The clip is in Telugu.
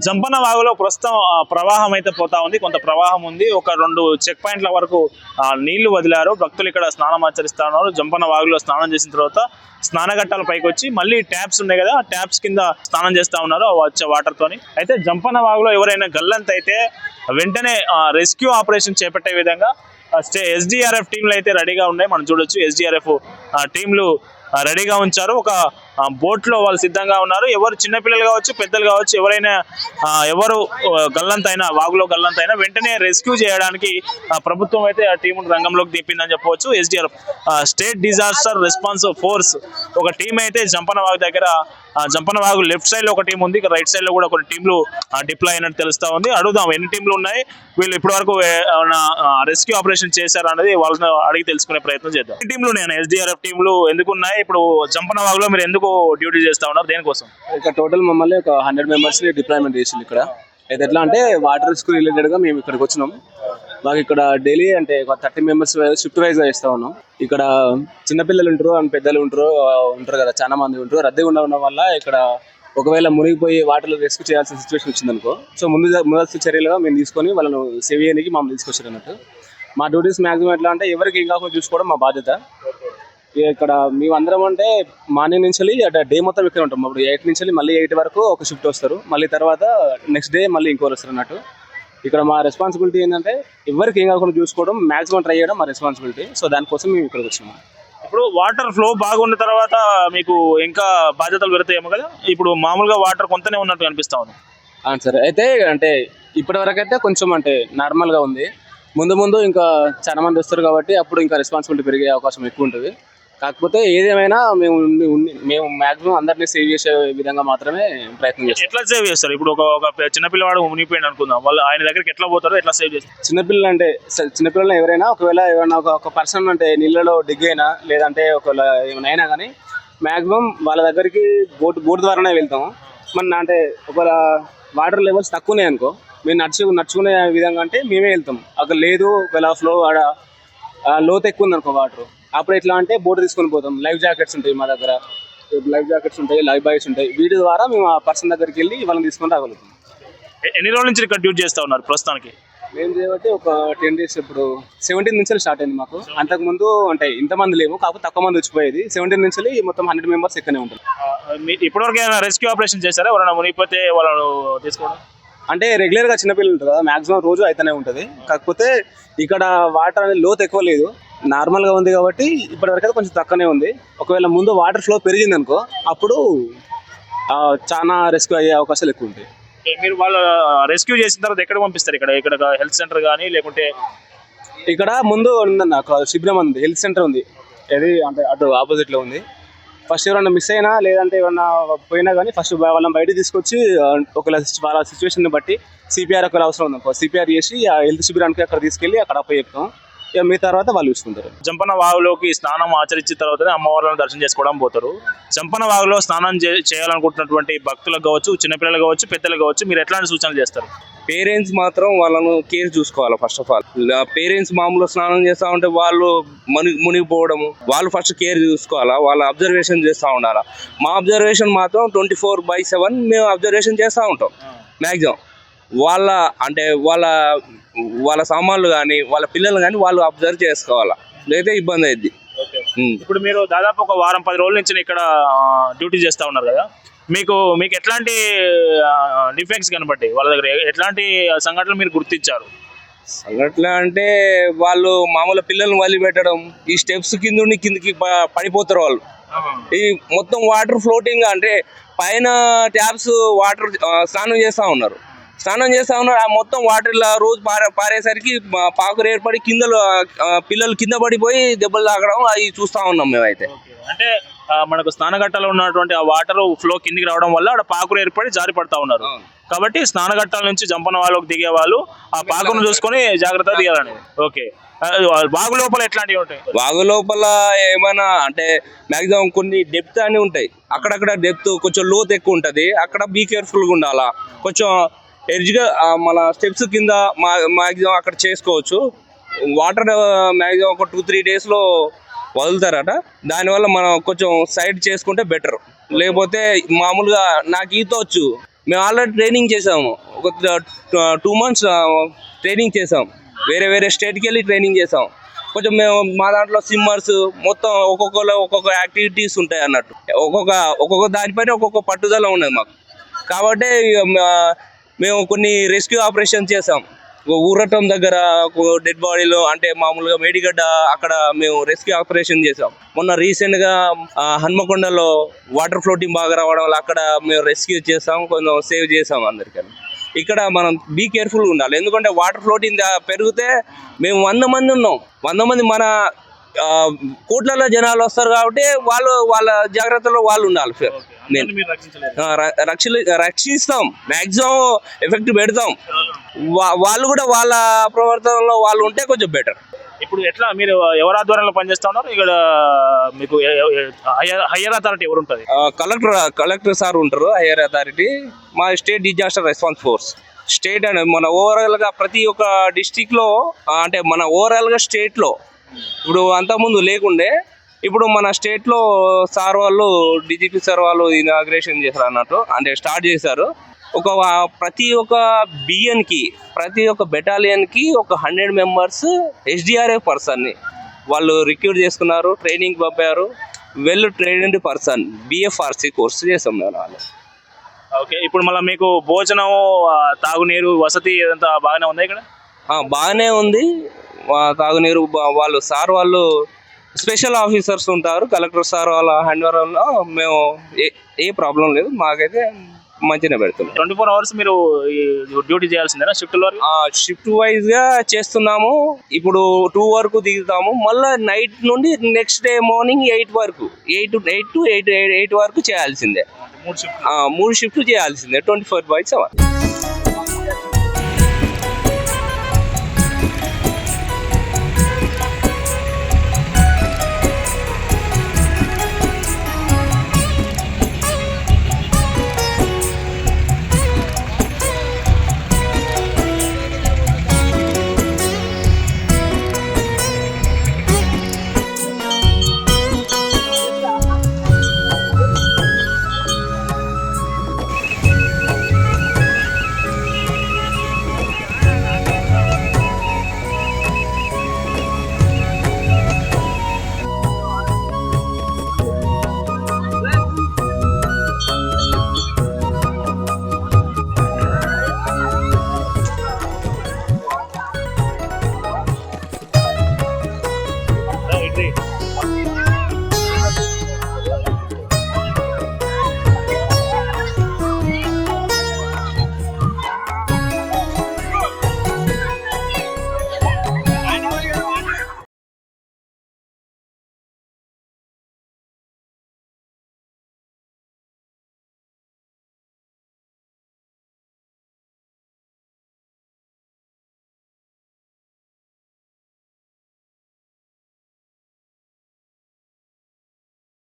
జంపన్న వాగులో ప్రస్తుతం ప్రవాహం అయితే పోతా ఉంది. కొంత ప్రవాహం ఉంది. ఒక 2 చెక్ పాయింట్ల వరకు నీళ్లు వదిలారు. భక్తులు ఇక్కడ స్నానం ఆచరిస్తా ఉన్నారు. జంపన్న వాగులో స్నానం చేసిన తర్వాత స్నానఘట్టాల పైకి వచ్చి మళ్ళీ ట్యాప్స్ ఉన్నాయి కదా, ట్యాప్స్ కింద స్నానం చేస్తా ఉన్నారు వచ్చే వాటర్ తోని. అయితే జంపన్న వాగులో ఎవరైనా గల్లంత అయితే వెంటనే రెస్క్యూ ఆపరేషన్ చేపట్టే విధంగా ఎస్డిఆర్ఎఫ్ టీంలు అయితే రెడీగా ఉన్నాయి. మనం చూడొచ్చు ఎస్డిఆర్ఎఫ్ టీంలు రెడీగా ఉంచారు. ఒక బోట్ లో వాళ్ళు సిద్ధంగా ఉన్నారు. ఎవరు చిన్నపిల్లలు కావచ్చు, పెద్దలు కావచ్చు, ఎవరు గల్లంతైనా, వాగులో గల్లంతైనా వెంటనే రెస్క్యూ చేయడానికి ప్రభుత్వం అయితే ఆ టీం రంగంలోకి దింపిందని చెప్పవచ్చు. SDRF state disaster response force ఒక టీం అయితే జంపన్న వాగు దగ్గర, జంపన్న వాగు లెఫ్ట్ సైడ్ లో ఒక టీం ఉంది, రైట్ సైడ్ లో కూడా కొన్ని టీంలు డిప్లాయ్ అయినట్టు తెలుస్తా ఉంది. అడుగుదాం ఎన్ని టీంలు ఉన్నాయి, వీళ్ళు ఇప్పటి వరకు రెస్క్యూ ఆపరేషన్ చేశారు అనేది వాళ్ళని అడిగి తెలుసుకునే ప్రయత్నం చేద్దాం. టీంలు ఉన్నాయి, ఎస్డిఆర్ఎఫ్ టీంలు ఎందుకు ఉన్నాయి, ఇప్పుడు జంపన్న వాగులో మీరు ఎందుకు డ్యూటీ చేస్తా ఉన్నారు, దేనికోసం? ఇక్కడ టోటల్ మమ్మల్ని ఒక 100 మెంబర్స్ డిప్లాయ్మెంట్ చేసింది. ఇక్కడ అయితే ఎట్లా అంటే వాటర్ రిస్క్ రిలేటెడ్ గా మేము ఇక్కడికి వచ్చినాం. మాకు ఇక్కడ డైలీ అంటే ఒక 30 మెంబర్స్ షిఫ్ట్ వైజ్ గా చేస్తా ఉన్నాం. ఇక్కడ చిన్నపిల్లలు ఉంటారు అండ్ పెద్దలు ఉంటారు కదా, చాలా మంది ఉంటారు. రద్దీగా ఉండడం వల్ల ఇక్కడ ఒకవేళ మునిగిపోయి వాటర్లో రెస్క్యూ చేయాల్సిన సిచ్యువేషన్ వచ్చింది అనుకో, సో ముందస్తు చర్యలుగా మేము తీసుకొని వాళ్ళను సేవ్ చేయడానికి మమ్మల్ని తీసుకొచ్చారు అన్నట్టు. మా డ్యూటీస్ మాక్సిమం ఎట్లా అంటే ఎవరికి ఏం కాకుండా చూసుకోవడం మా బాధ్యత. ఇక్కడ మేమందరం అంటే మార్నింగ్ నుంచి అంటే డే మొత్తం ఇక్కడ ఉంటాం. అప్పుడు 8 నుంచి మళ్ళీ 8 వరకు ఒక షిఫ్ట్ వస్తారు. మళ్ళీ తర్వాత నెక్స్ట్ డే మళ్ళీ ఇంకోరు వస్తారు అన్నట్టు. ఇక్కడ మా రెస్పాన్సిబిలిటీ ఏంటంటే ఎవరికి ఏం కాకుండా చూసుకోవడం, మాక్సిమం ట్రై చేయడం మా రెస్పాన్సిబిలిటీ. సో దానికోసం మేము ఇక్కడికి వచ్చినాము. ఇప్పుడు వాటర్ ఫ్లో బాగున్న తర్వాత మీకు ఇంకా బాధ్యతలు పెడతాయేమో కదా. ఇప్పుడు మామూలుగా వాటర్ కొంతనే ఉన్నట్టు అనిపిస్తా ఉంది. సరే, అయితే అంటే ఇప్పటి వరకు అయితే కొంచెం అంటే నార్మల్గా ఉంది. ముందు ఇంకా చాలా మంది వస్తారు కాబట్టి అప్పుడు ఇంకా రెస్పాన్సిబిలిటీ పెరిగే అవకాశం ఎక్కువ ఉంటుంది. కాకపోతే ఏదేమైనా మేము మాక్సిమం అందరినీ సేవ్ చేసే విధంగా మాత్రమే ప్రయత్నం చేస్తాం. ఎట్లా సేవ్ చేస్తారు? ఇప్పుడు ఒక చిన్నపిల్లవాడు మునిగిపోయింది అనుకుందాం, వాళ్ళు ఆయన దగ్గరికి ఎట్లా పోతారో, ఎట్లా సేవ్ చేస్తారు? చిన్నపిల్లలు ఎవరైనా ఒకవేళ ఏమైనా ఒక పర్సన్ అంటే నీళ్ళలో డిగ్ అయినా లేదంటే ఒకవేళ ఏమైనా అయినా కానీ మాక్సిమం వాళ్ళ దగ్గరికి బోట్ ద్వారానే వెళ్తాము. మన అంటే ఒకవేళ వాటర్ లెవెల్స్ తక్కువ ఉన్నాయి అనుకో, మేము నడుచుకునే విధంగా అంటే మేమే వెళ్తాం. అక్కడ లేదు ఒకవేళ ఫ్లో ఆడ లోతు ఎక్కువ ఉంది అనుకో వాటర్, అప్పుడు ఎట్లా అంటే బోట్ తీసుకొని పోతాం. లైఫ్ జాకెట్స్ ఉంటాయి మా దగ్గర, లైఫ్ జాకెట్స్ ఉంటాయి, లైఫ్ బాయ్స్ ఉంటాయి. వీటి ద్వారా మేము ఆ పర్సన్ దగ్గరికి వెళ్ళి వాళ్ళని తీసుకొని రాగలుగుతాం. ఎన్ని రోజుల నుంచి ఇక్కడ డ్యూటీ చేస్తా ఉన్నారు ప్రస్తుతానికి? మేము చేయబట్టి ఒక 10 డేస్, ఇప్పుడు 17 నుంచి స్టార్ట్ అయింది మాకు. అంతకుముందు అంటే ఇంతమంది లేవు, కాకపోతే తక్కువ మంది వచ్చిపోయేది. 17 నుంచి మొత్తం 100 మెంబర్స్ ఇక్కడనే ఉంటారు. ఇప్పటివరకు ఏమైనా రెస్క్యూ ఆపరేషన్ చేశారా? ఎవరైనా మునిగిపోతే వాళ్ళను తీసుకోవడం అంటే రెగ్యులర్గా చిన్నపిల్లలు ఉంటారు కదా, మాక్సిమం రోజు అయితేనే ఉంటుంది. కాకపోతే ఇక్కడ వాటర్ అనేది లోతు ఎక్కువ లేదు, నార్మల్గా ఉంది కాబట్టి ఇప్పటివరకు అయితే కొంచెం తక్కువనే ఉంది. ఒకవేళ ముందు వాటర్ ఫ్లో పెరిగింది అనుకో, అప్పుడు చాలా రెస్క్యూ అయ్యే అవకాశాలు ఎక్కువ ఉంటాయి. మీరు వాళ్ళు రెస్క్యూ చేసిన తర్వాత ఎక్కడ పంపిస్తారు? ఇక్కడ హెల్త్ సెంటర్ కానీ లేకుంటే ఇక్కడ ముందు ఉందన్న శిబిరం ఉంది, హెల్త్ సెంటర్ ఉంది. అది అంటే అటు ఆపోజిట్లో ఉంది. ఫస్ట్ ఎవరైనా మిస్ అయినా లేదంటే ఏమన్నా పోయినా కానీ ఫస్ట్ వాళ్ళని బయటకు తీసుకొచ్చి ఒకవేళ వాళ్ళ సిచ్యువేషన్ బట్టి సిపిఆర్ ఒకవేళ అవసరం ఉంది అనుకో, సిపిఆర్ చేసి ఆ హెల్త్ శిబిరానికి అక్కడ తీసుకెళ్ళి అక్కడ అప్పు చెప్తాం. ఇక మీ తర్వాత వాళ్ళు చూసుకుంటారు. జంపన్న వాగులోకి స్నానం ఆచరించిన తర్వాతనే అమ్మవార్లను దర్శనం చేసుకోవడం పోతారు. జంపన్న వాగులో స్నానం చేయాలనుకుంటున్నటువంటి భక్తులకు కావచ్చు, చిన్నపిల్లలు కావచ్చు, పెద్దలు కావచ్చు, మీరు ఎట్లాంటి సూచనలు చేస్తారు? పేరెంట్స్ మాత్రం వాళ్ళను కేర్ చూసుకోవాలి. ఫస్ట్ ఆఫ్ ఆల్ పేరెంట్స్ మామూలు స్నానం చేస్తూ ఉంటే వాళ్ళు మునిగిపోవడము, వాళ్ళు ఫస్ట్ కేర్ చూసుకోవాలా, వాళ్ళ అబ్జర్వేషన్ చేస్తూ ఉండాలా. మా అబ్జర్వేషన్ మాత్రం 24/7 మేము అబ్జర్వేషన్ చేస్తూ ఉంటాం. మ్యాక్సిమం వాళ్ళ సామాన్లు కానీ వాళ్ళ పిల్లలు కానీ వాళ్ళు అబ్జర్వ్ చేసుకోవాలా, లేకపోతే ఇబ్బంది అయింది. ఇప్పుడు మీరు దాదాపు ఒక వారం 10 రోజుల నుంచి ఇక్కడ డ్యూటీ చేస్తూ ఉన్నారు కదా, మీకు ఎట్లాంటి డిఫెక్ట్స్ కనబడ్డాయి? వాళ్ళ దగ్గర ఎట్లాంటి సంఘటనలు మీరు గుర్తించారు? సంఘటన అంటే వాళ్ళు మామూలు పిల్లల్ని వదిలిపెట్టడం, ఈ స్టెప్స్ కిందకి పడిపోతారు వాళ్ళు. ఈ మొత్తం వాటర్ ఫ్లోటింగ్ అంటే పైన ట్యాప్స్ వాటర్ స్నానం చేస్తూ ఉన్నారు. ఆ మొత్తం వాటర్ ఇలా రోజు పారేసరికి పాకురు ఏర్పడి పిల్లలు కింద పడిపోయి దెబ్బలు తాగడం అవి చూస్తూ ఉన్నాం మేమైతే. అంటే మనకు స్నానఘట్టాలు ఉన్నటువంటి ఆ వాటర్ ఫ్లో కిందికి రావడం వల్ల అక్కడ పాకురు ఏర్పడి జారి పడతా ఉన్నారు. కాబట్టి స్నానఘట్టాల నుంచి జంపన్న వాళ్ళకి దిగే వాళ్ళు ఆ పాకును చూసుకొని జాగ్రత్తగా దిగాలని. ఓకే, వాగు లోపల ఎట్లాంటివి ఉంటాయి? వాగు లోపల ఏమైనా అంటే మాక్సిమం కొన్ని డెప్త్ అని ఉంటాయి. అక్కడక్కడ డెప్త్ కొంచెం లోతు ఎక్కువ ఉంటుంది. అక్కడ బీ కేర్ఫుల్గా ఉండాలా. కొంచెం ఎడ్జ్గా మన స్టెప్స్ కింద మాక్సిమం అక్కడ చేసుకోవచ్చు. వాటర్ మాక్సిమం ఒక 2-3 డేస్లో వదులుతారట. దానివల్ల మనం కొంచెం సైడ్ చేసుకుంటే బెటర్. లేకపోతే మామూలుగా నాకు ఈత వచ్చు, మేము ఆల్రెడీ ట్రైనింగ్ చేసాము, ఒక 2 months ట్రైనింగ్ చేసాం, వేరే వేరే స్టేట్కి వెళ్ళి ట్రైనింగ్ చేసాం. కొంచెం మేము మా దాంట్లో స్విమ్మర్స్ మొత్తం ఒక్కొక్క యాక్టివిటీస్ ఉంటాయి అన్నట్టు, ఒక్కొక్క దానిపైన ఒక్కొక్క పట్టుదల ఉన్నది మాకు. కాబట్టి మేము కొన్ని రెస్క్యూ ఆపరేషన్ చేసాం. ఊరటం దగ్గర డెడ్ బాడీలో అంటే మామూలుగా మేడిగడ్డ అక్కడ మేము రెస్క్యూ ఆపరేషన్ చేసాం. మొన్న రీసెంట్గా హన్మకొండలో వాటర్ ఫ్లోటింగ్ బాగా రావడం వల్ల అక్కడ మేము రెస్క్యూ చేసాం, కొంచెం సేవ్ చేసాం అందరికీ. ఇక్కడ మనం బీ కేర్ఫుల్గా ఉండాలి, ఎందుకంటే వాటర్ ఫ్లోటింగ్ పెరిగితే మేము 100 మంది ఉన్నాం, 100 మంది మన కోట్లలో జనాలు వస్తారు కాబట్టి వాళ్ళ జాగ్రత్తలో వాళ్ళు ఉండాలి. నేను రక్షిస్తాం, మ్యాక్సిమం ఎఫెక్ట్ పెడతాం. వాళ్ళు కూడా వాళ్ళ ప్రవర్తనలో వాళ్ళు ఉంటే కొంచెం బెటర్. ఇప్పుడు ఎట్లా మీరు ఎవరి ఆధ్వర్యంలో పనిచేస్తా ఉన్నారు? ఇక్కడ మీకు హయ్యర్ అథారిటీ ఎవరు ఉంటుంది? కలెక్టర్ సార్ ఉంటారు, హైయర్ అథారిటీ. మా state disaster response force state and మన ఓవరాల్ గా ప్రతి ఒక్క డిస్టిక్ లో అంటే మన ఓవరాల్ గా స్టేట్ లో ఇప్పుడు అంతకుముందు లేకుండే, ఇప్పుడు మన స్టేట్ లో సార్ వాళ్ళు డీజీపీ సార్ వాళ్ళు ఇనాగ్రేషన్ చేశారు అన్నట్టు, అంటే స్టార్ట్ చేశారు. ప్రతి ఒక్క బిఎన్ కి ప్రతి ఒక్క బెటాలియన్ కి ఒక 100 members SDRF పర్సన్ని వాళ్ళు రిక్రూట్ చేసుకున్నారు, ట్రైనింగ్ పంపారు. Well trained person BFRC course చేసాం మేము వాళ్ళు. ఓకే, ఇప్పుడు మళ్ళీ మీకు భోజనం, తాగునీరు, వసతి ఇదంతా బాగానే ఉందా ఇక్కడ? బాగానే ఉంది. తాగునీరు వాళ్ళు సార్ వాళ్ళు స్పెషల్ ఆఫీసర్స్ ఉంటారు, కలెక్టర్ సార్ వాళ్ళ హ్యాండ్ ఓవర్లో మేము ఏ ప్రాబ్లం లేదు, మాకైతే మంచిగా పెడుతున్నాం. 24 hours మీరు డ్యూటీ చేయాల్సిందేనా షిఫ్ట్ లో? షిఫ్ట్ వైజ్ గా చేస్తున్నాము. ఇప్పుడు 2 వరకు దిగుతాము, మళ్ళీ నైట్ నుండి నెక్స్ట్ డే మార్నింగ్ 8 వరకు 8 వరకు చేయాల్సిందే. 3 షిఫ్ట్ చేయాల్సిందే 24/7.